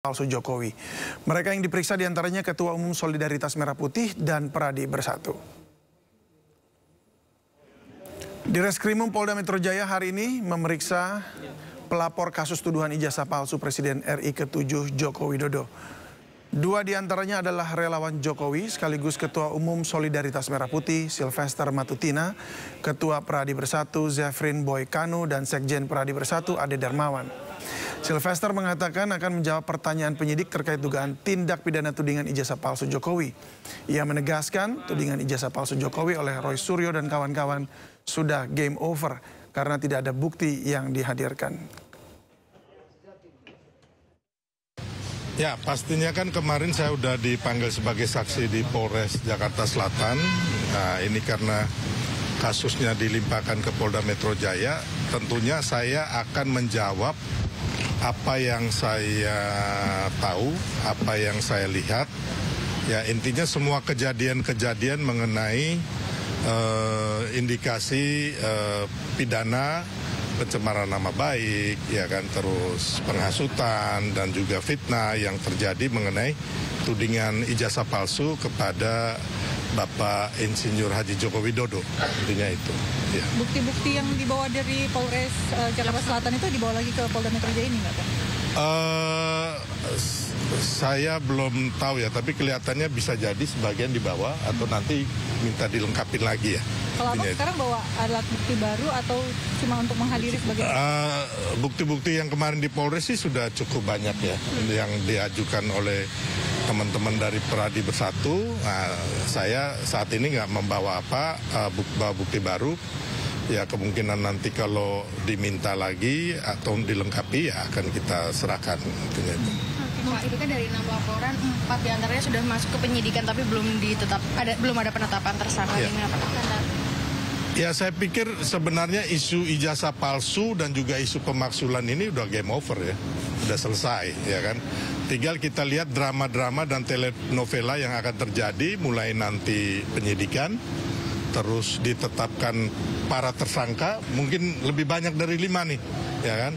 palsu Jokowi. Mereka yang diperiksa diantaranya Ketua Umum Solidaritas Merah Putih dan Pradi Bersatu. Di Reskrimum Polda Metro Jaya hari ini memeriksa pelapor kasus tuduhan ijazah palsu Presiden RI ke-7 Joko Widodo. Dua diantaranya adalah relawan Jokowi sekaligus Ketua Umum Solidaritas Merah Putih Sylvester Matutina, Ketua Pradi Bersatu Zefrin Boy Kanu, dan Sekjen Pradi Bersatu Ade Darmawan. Sylvester mengatakan akan menjawab pertanyaan penyidik terkait dugaan tindak pidana tudingan ijazah palsu Jokowi. Ia menegaskan tudingan ijazah palsu Jokowi oleh Roy Suryo dan kawan-kawan sudah game over karena tidak ada bukti yang dihadirkan. Ya, pastinya kan kemarin saya sudah dipanggil sebagai saksi di Polres Jakarta Selatan. Nah, ini karena kasusnya dilimpahkan ke Polda Metro Jaya, tentunya saya akan menjawab apa yang saya tahu, apa yang saya lihat. Ya, intinya semua kejadian-kejadian mengenai indikasi pidana pencemaran nama baik, ya kan, terus penghasutan dan juga fitnah yang terjadi mengenai tudingan ijazah palsu kepada Bapak Insinyur Haji Joko Widodo, intinya itu. Ya. Bukti-bukti yang dibawa dari Polres Jakarta Selatan itu dibawa lagi ke Polda Metro Jaya ini nggak, Pak? Saya belum tahu ya, tapi kelihatannya bisa jadi sebagian dibawa atau nanti minta dilengkapin lagi ya. Kalau Abang sekarang bawa alat bukti baru atau cuma untuk menghadiri sebagai... Bukti-bukti yang kemarin di Polres sih sudah cukup banyak ya, yang diajukan oleh teman-teman dari Pradi Bersatu. Nah, saya saat ini nggak membawa bukti baru. Ya, kemungkinan nanti kalau diminta lagi atau dilengkapi ya akan kita serahkan. Pak, itu kan dari 6 laporan, 4 diantaranya sudah masuk ke penyidikan tapi belum ada penetapan tersangka. Ya. Ya, saya pikir sebenarnya isu ijazah palsu dan juga isu pemaksulan ini udah game over ya, udah selesai ya kan. Tinggal kita lihat drama-drama dan telenovela yang akan terjadi mulai nanti penyidikan, terus ditetapkan para tersangka, mungkin lebih banyak dari 5 nih, ya kan.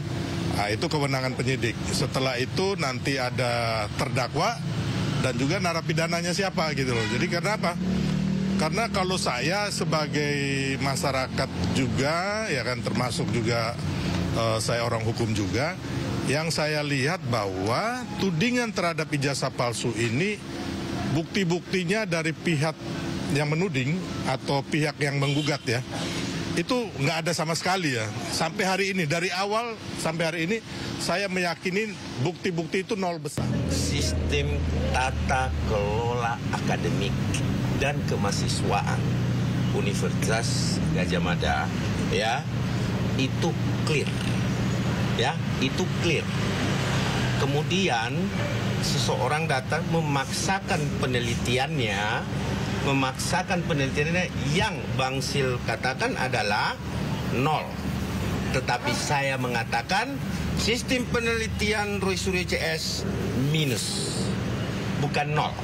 Nah, itu kewenangan penyidik. Setelah itu nanti ada terdakwa dan juga narapidananya siapa gitu loh. Jadi karena apa? Karena kalau saya sebagai masyarakat juga, ya kan, termasuk juga saya orang hukum juga, yang saya lihat bahwa tudingan terhadap ijazah palsu ini bukti-buktinya dari pihak yang menuding atau pihak yang menggugat ya, itu nggak ada sama sekali ya. Sampai hari ini, dari awal sampai hari ini, saya meyakini bukti-bukti itu nol besar. Sistem tata kelola akademik dan kemahasiswaan Universitas Gadjah Mada ya, itu clear. Ya, itu clear. Kemudian seseorang datang memaksakan penelitiannya yang Bang Sil katakan adalah nol. Tetapi saya mengatakan sistem penelitian Roy Suryo CS minus. Bukan nol,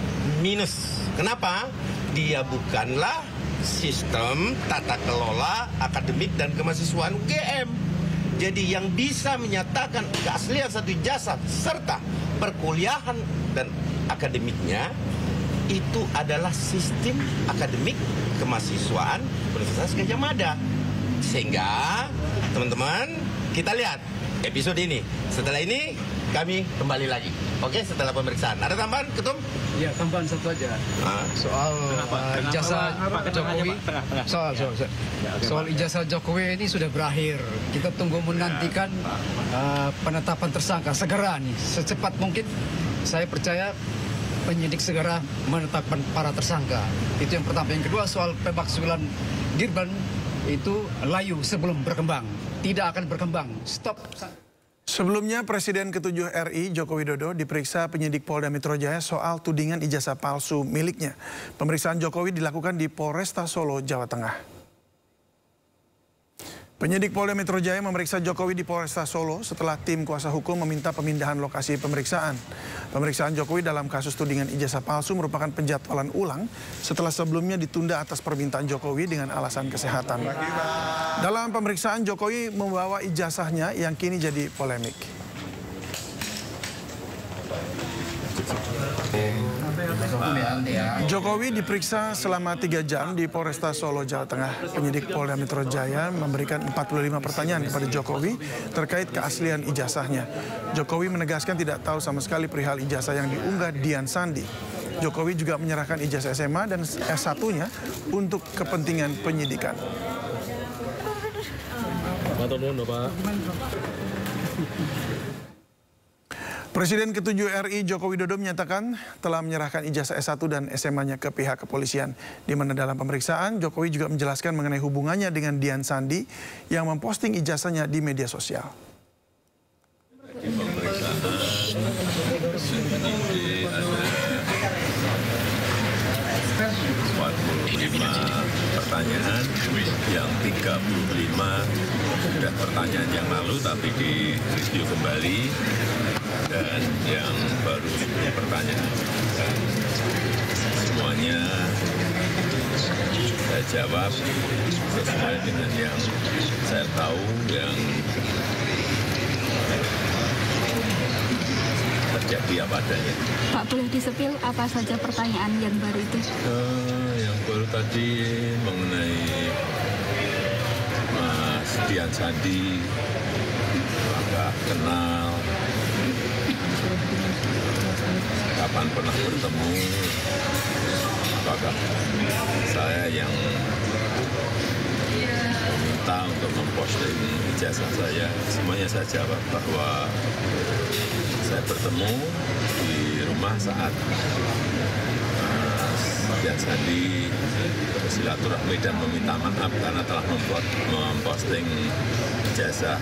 minus. Kenapa? Dia bukanlah sistem tata kelola akademik dan kemahasiswaan UGM. Jadi yang bisa menyatakan keaslian satu ijazah serta perkuliahan dan akademiknya itu adalah sistem akademik kemahasiswaan Universitas Gadjah Mada. Sehingga teman-teman, kita lihat episode ini. Setelah ini kami kembali lagi. Oke, setelah pemeriksaan. Ada tambahan, Ketum? Ya, tambahan satu aja. Soal ijazah Jokowi. Soal ijazah Jokowi ini sudah berakhir. Kita tunggu menantikan penetapan tersangka segera nih, secepat mungkin. Saya percaya penyidik segera menetapkan para tersangka. Itu yang pertama. Yang kedua, soal pemaksulan Gibran itu layu sebelum berkembang. Tidak akan berkembang. Stop. Sebelumnya, Presiden ke-7 RI Joko Widodo diperiksa penyidik Polda Metro Jaya soal tudingan ijazah palsu miliknya. Pemeriksaan Jokowi dilakukan di Polresta Solo, Jawa Tengah. Penyidik Polda Metro Jaya memeriksa Jokowi di Polresta Solo setelah tim kuasa hukum meminta pemindahan lokasi pemeriksaan. Pemeriksaan Jokowi dalam kasus tudingan ijazah palsu merupakan penjadwalan ulang setelah sebelumnya ditunda atas permintaan Jokowi dengan alasan kesehatan. Dalam pemeriksaan, Jokowi membawa ijazahnya yang kini jadi polemik. Jokowi diperiksa selama 3 jam di Polresta Solo, Jawa Tengah. Penyidik Polda Metro Jaya memberikan 45 pertanyaan kepada Jokowi terkait keaslian ijazahnya. Jokowi menegaskan tidak tahu sama sekali perihal ijazah yang diunggah Dian Sandi. Jokowi juga menyerahkan ijazah SMA dan S1-nya untuk kepentingan penyidikan. Presiden ke-7 RI Joko Widodo menyatakan telah menyerahkan ijazah S1 dan SMA-nya ke pihak kepolisian. Di mana dalam pemeriksaan, Jokowi juga menjelaskan mengenai hubungannya dengan Dian Sandi yang memposting ijazahnya di media sosial. Di pemeriksaan penyidik ada 45 pertanyaan, yang 35 sudah pertanyaan yang lalu tapi direview kembali, dan yang baru 10 pertanyaan. Dan semuanya saya jawab sesuai dengan yang saya tahu, yang terjadi apa adanya. Pak, boleh disepil apa saja pertanyaan yang baru itu? Yang baru tadi mengenai Mas Dian Sandi, apakah kenal, kapan pernah bertemu, apakah saya yang meminta untuk memposting ijazah saya. Semuanya saya jawab bahwa saya bertemu di rumah saat Dian Sandi bersilaturahmi dan meminta maaf karena telah memposting ijazah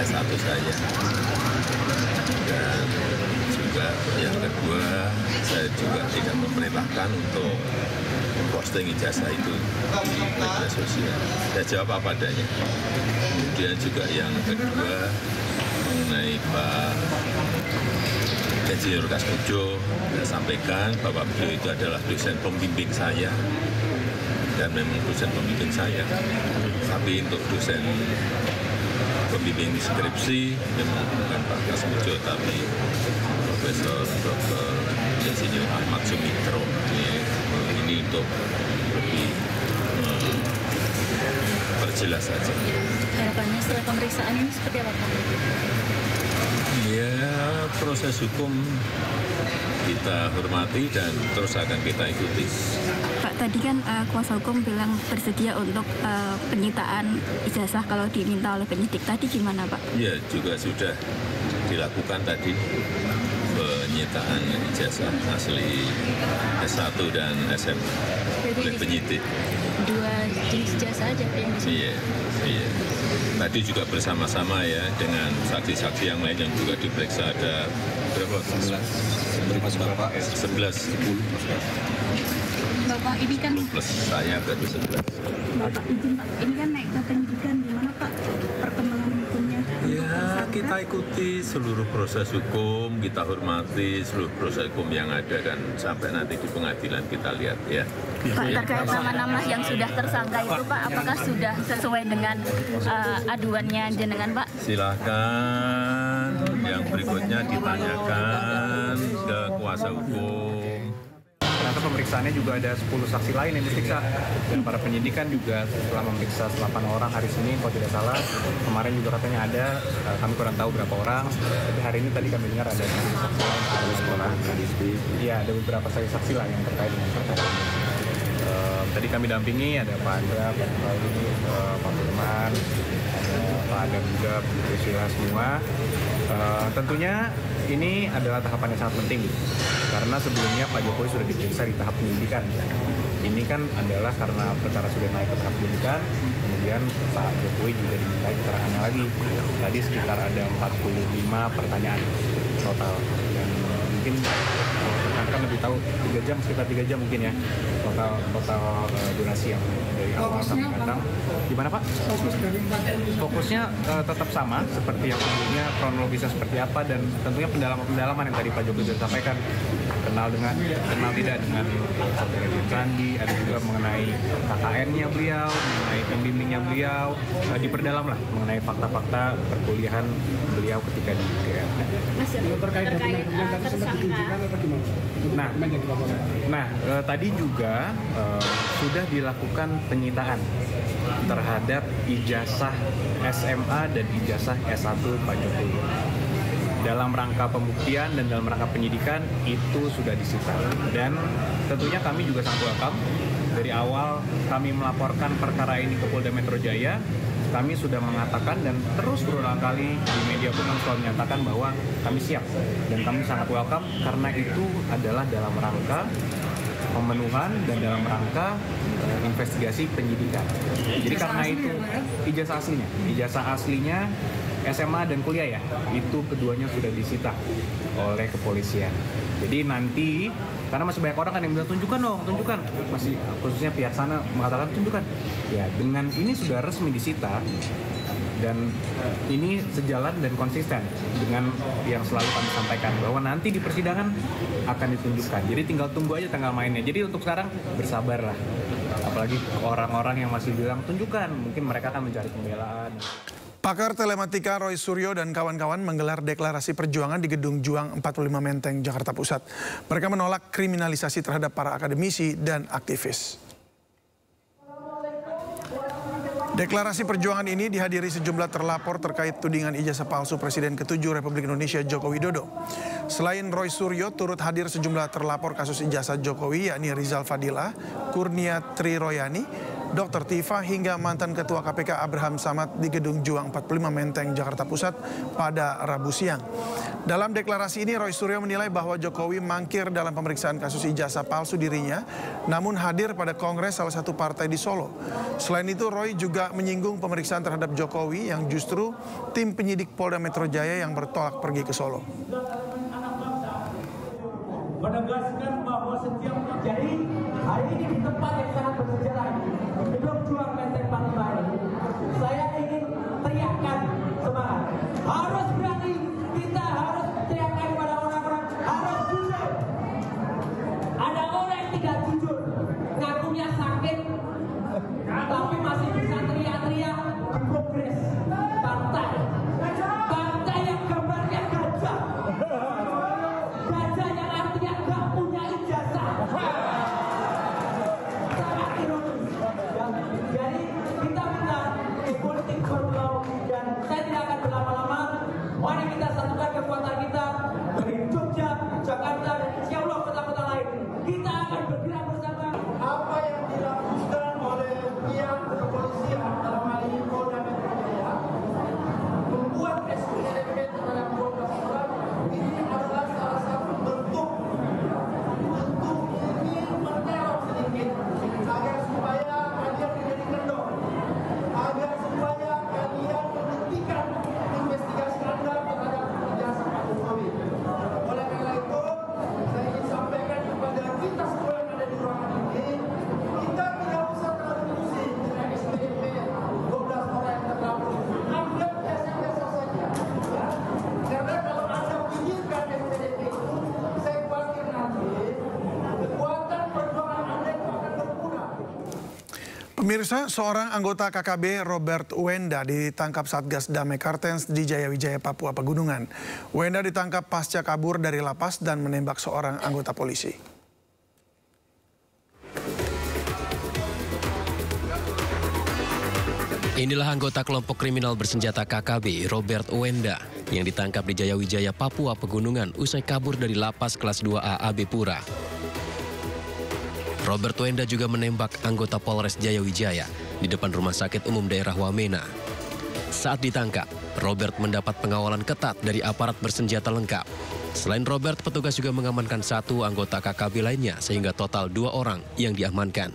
S1 saya. Dan juga yang kedua, saya juga tidak memerintahkan untuk memposting ijazah itu di media sosial. Saya jawab apa adanya. Kemudian juga yang kedua mengenai Pak Insinyur Kasmujo, saya sampaikan bahwa beliau itu adalah dosen pembimbing saya, dan memang dosen pembimbing saya. Tapi untuk dosen pembimbing skripsi memang bukan Pak Kasmujo, tapi Profesor Dr. Insinyur Ahmad Sumitro. Ini untuk lebih perjelas saja. Harapannya setelah pemeriksaan ini seperti apa, Pak? Ya, proses hukum kita hormati dan terus akan kita ikuti. Pak, tadi kan kuasa hukum bilang bersedia untuk penyitaan ijazah kalau diminta oleh penyidik. Tadi gimana, Pak? Ya, juga sudah dilakukan tadi penyitaan ijazah asli S1 dan SMA oleh penyidik. 2 jenis ijazah aja yang di sini. Iya. Tadi juga bersama-sama ya dengan saksi-saksi yang lain yang juga diperiksa, ada berapa? 11. Bapak, ini kan Plus saya berarti 11. Bapak izin, Pak, ini kan naik ke penyidikan, gimana Pak perkembangan hukumnya? Ya, kita ikuti seluruh proses hukum, kita hormati seluruh proses hukum yang ada, dan sampai nanti di pengadilan kita lihat ya. Pak, terkait nama-nama yang sudah tersangka itu, Pak, apakah sudah sesuai dengan aduannya jenengan, Pak? Silakan yang berikutnya ditanyakan ke kuasa hukum. Ternyata pemeriksaannya juga ada 10 saksi lain yang diperiksa, dan para penyidik kan juga setelah memeriksa 8 orang hari Senin kalau tidak salah. Kemarin juga katanya ada, kami kurang tahu berapa orang, tapi hari ini tadi kami dengar ada 10 saksi lain. Iya, ada beberapa saksi lah yang terkait dengan perkara ini. Tadi kami dampingi, ada Pak Andra, Pak Fahri, Pak Firman, Pak Adam juga, Bu Sila semua. Tentunya ini adalah tahapan yang sangat penting, karena sebelumnya Pak Jokowi sudah diperiksa di tahap penyidikan. Ini kan adalah karena perkara sudah naik ke tahap penyidikan, kemudian Pak Jokowi juga diminta keterangannya lagi. Tadi sekitar ada 45 pertanyaan total, dan mungkin akan lebih tahu 3 jam, sekitar 3 jam mungkin ya total durasi yang dari awal sampai datang. Gimana Pak? Fokusnya tetap sama seperti yang sebelumnya, kronologisnya seperti apa, dan tentunya pendalaman yang tadi Pak Jokowi sudah sampaikan, kenal tidak dengan Saudara Sandi, ada juga mengenai KKN-nya beliau, mengenai pembimbingnya beliau, diperdalam lah mengenai fakta-fakta perkuliahan beliau ketika di UGM. Terkait tersangka. Nah, tadi juga sudah dilakukan penyitaan terhadap ijazah SMA dan ijazah S1 Pak Jokowi. Dalam rangka pembuktian dan dalam rangka penyidikan itu sudah disita. Dan tentunya kami juga sangat welcome. Dari awal kami melaporkan perkara ini ke Polda Metro Jaya, kami sudah mengatakan dan terus berulang kali di media pun kami selalu menyatakan bahwa kami siap dan kami sangat welcome karena itu adalah dalam rangka pemenuhan dan dalam rangka investigasi penyidikan. Jadi karena itu ijazah aslinya SMA dan kuliah ya, itu keduanya sudah disita oleh kepolisian. Jadi nanti, karena masih banyak orang kan yang bilang tunjukkan dong, masih khususnya pihak sana mengatakan tunjukkan. Ya, dengan ini sudah resmi disita dan ini sejalan dan konsisten dengan yang selalu kami sampaikan bahwa nanti di persidangan akan ditunjukkan. Jadi tinggal tunggu aja tanggal mainnya. Jadi untuk sekarang bersabarlah. Apalagi orang-orang yang masih bilang tunjukkan, mungkin mereka akan mencari pembelaan. Pakar telematika Roy Suryo dan kawan-kawan menggelar deklarasi perjuangan di Gedung Juang 45 Menteng, Jakarta Pusat. Mereka menolak kriminalisasi terhadap para akademisi dan aktivis. Deklarasi perjuangan ini dihadiri sejumlah terlapor terkait tudingan ijazah palsu Presiden ke-7 Republik Indonesia Joko Widodo. Selain Roy Suryo, turut hadir sejumlah terlapor kasus ijazah Jokowi yakni Rizal Fadila, Kurnia Triroyani, Dr. Tifa hingga mantan Ketua KPK Abraham Samad di Gedung Juang 45 Menteng, Jakarta Pusat pada Rabu siang. Dalam deklarasi ini Roy Suryo menilai bahwa Jokowi mangkir dalam pemeriksaan kasus ijazah palsu dirinya, namun hadir pada kongres salah satu partai di Solo. Selain itu Roy juga menyinggung pemeriksaan terhadap Jokowi yang justru tim penyidik Polda Metro Jaya yang bertolak pergi ke Solo. Menegaskan bahwa setiap jadi hari ini di tempat yang sangat bersejarah Gedung Juang Menteng 45, saya ingin teriakkan semangat. Harus berani, kita harus teriakkan kepada orang-orang, harus jujur. Ada orang yang tidak jujur, ngakunya sakit, tapi masih bisa teriak-teriak di kongres partai. Partai yang gambarnya gajah. Gajah yang artinya gak punya ijazah. Sangat ironis. Jadi kita minta politik berbau dan saya tidak akan berlama-lama. Mari kita satukan kekuatan kita dari Jogja, Jakarta dan insya Allah kota-kota lain. Kita akan bergerak bersama. Apa yang dilakukan oleh pihak kepolisian dalam hal ini Polda Metro Jaya membuat SPDP terhadap 12 orang ini adalah salah satu bentuk ingin meneror sedikit agar supaya kalian menjadi kendor, agar supaya kalian menghentikan investigasi Anda terhadap ijazah Pak Jokowi. Oleh karena itu, saya ingin sampaikan kepada kita semua yang ada di ruangan ini, kita tidak usah terlalu pusing dengan SPDP 12 orang yang terlapor. Anda biasa-biasa saja. Ya. Karena kalau Anda pikirkan SPDP itu, saya khawatir nanti kekuatan perjuangan Anda itu akan berkurang. Pemirsa, seorang anggota KKB Robert Wenda ditangkap Satgas Damai Kartens di Jayawijaya, Papua Pegunungan. Wenda ditangkap pasca kabur dari lapas dan menembak seorang anggota polisi. Inilah anggota kelompok kriminal bersenjata KKB Robert Wenda yang ditangkap di Jayawijaya, Papua Pegunungan usai kabur dari lapas kelas 2A AB Pura. Robert Wenda juga menembak anggota Polres Jayawijaya di depan Rumah Sakit Umum Daerah Wamena. Saat ditangkap, Robert mendapat pengawalan ketat dari aparat bersenjata lengkap. Selain Robert, petugas juga mengamankan satu anggota KKB lainnya sehingga total 2 orang yang diamankan.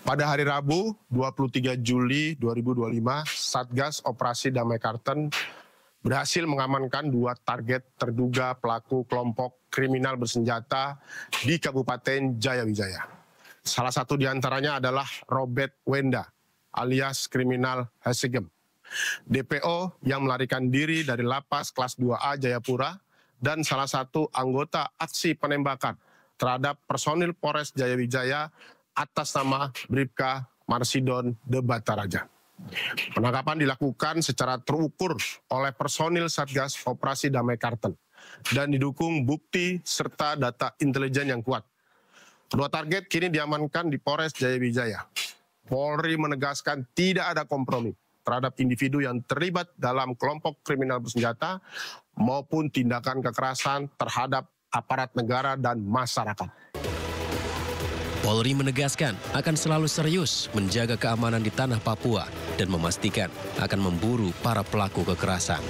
Pada hari Rabu, 23 Juli 2025, Satgas Operasi Damai Kartens berhasil mengamankan 2 target terduga pelaku kelompok kriminal bersenjata di Kabupaten Jayawijaya. Salah satu di antaranya adalah Robert Wenda alias kriminal Hasegem, DPO yang melarikan diri dari lapas kelas 2A Jayapura dan salah satu anggota aksi penembakan terhadap personil Polres Jayawijaya atas nama Bribka Marsidon de Bataraja. Penangkapan dilakukan secara terukur oleh personil Satgas Operasi Damai Karten dan didukung bukti serta data intelijen yang kuat. Kedua target kini diamankan di Polres Jayawijaya. Polri menegaskan tidak ada kompromi terhadap individu yang terlibat dalam kelompok kriminal bersenjata maupun tindakan kekerasan terhadap aparat negara dan masyarakat. Polri menegaskan akan selalu serius menjaga keamanan di tanah Papua dan memastikan akan memburu para pelaku kekerasan.